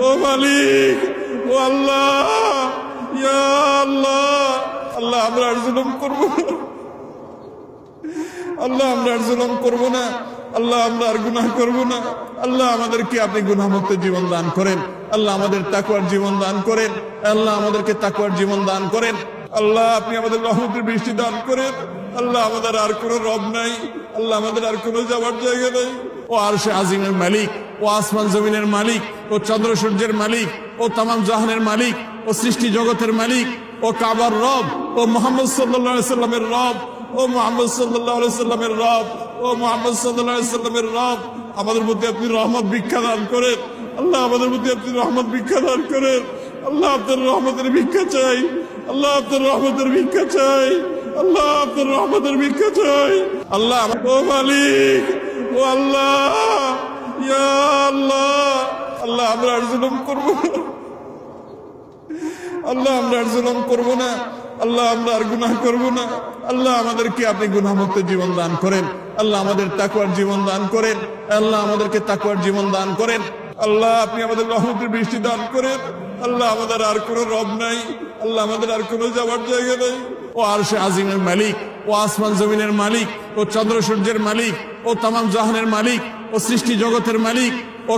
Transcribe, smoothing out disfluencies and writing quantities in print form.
ও মালিক, ও আল্লাহ, ইয়া আল্লাহ, আল্লাহ আমরা আর জুলুম করব না, আল্লাহ আমরা আর জুলুম করব না, আল্লাহ আমরা আর গুনাহ করব না। আল্লাহ আমাদেরকে আপনি গুনাহমুক্ত জীবন দান করেন, আল্লাহ আমাদের তাকওয়ার জীবন দান করেন, আল্লাহ আমাদেরকে তাকওয়ার জীবন দান করেন। আল্লাহ আপনি আমাদের রহমতের বৃষ্টি দান করেন। আল্লাহ আমাদের আর কোনো রব নাই, আল্লাহ আমাদের আর কোনো যাওয়ার জায়গা নাই। ও আরশে আজিমের মালিক, ও আসমান জমিনের মালিক, ও চন্দ্র সূর্যের মালিক, ও তামাম জাহানের মালিক, ও সৃষ্টি জগতের মালিক, ও কাবার রব, ও মুহাম্মদ সাল্লাল্লাহু আলাইহি সাল্লামের রব, ও মুহাম্মদ সাল্লাল্লাহু আলাইহি সাল্লামের রব, ও মুহাম্মদ সাল্লাল্লাহু আলাইহি সাল্লামের রব, আমাদের মধ্যে আপনি রহমত ভিক্ষা দান করেন। আল্লাহ আমাদের মধ্যে আপনি রহমত ভিক্ষা দান করেন। আল্লাহ আপনার রহমতের ভিক্ষা চাই, আল্লাহ আপনার রহমতের ভিক্ষা চাই, আল্লাহ আপনার রহমতের ভিক্ষা চাই। আল্লাহ ও মালিক, ও আল্লাহ, ইয়া আল্লাহ, আল্লাহ আমরা আর জুলুম করব না, আল্লাহ আমরা আর জুলুম করব না, আল্লাহ আমরা আর গুনাহ করব না। আল্লাহ আমাদেরকে আপনি গুনাহমুক্ত জীবন দান করেন, আল্লাহ আমাদের তাকওয়ার জীবন দান করেন, আল্লাহ আমাদেরকে তাকওয়ার জীবন দান করেন। আল্লাহ আপনি আমাদের রহমতের বৃষ্টি দান করেন। আল্লাহ আমাদের আর কোনো রব নাই, আল্লাহ আমাদের আর কোনো যাওয়ার জায়গা নাই। ও আরশে আজিমের মালিক, ও আসমান জমিনের মালিক, ও চন্দ্র সূর্যের মালিক, ও তামাম জাহানের মালিক, ও সৃষ্টি জগতের মালিক, ও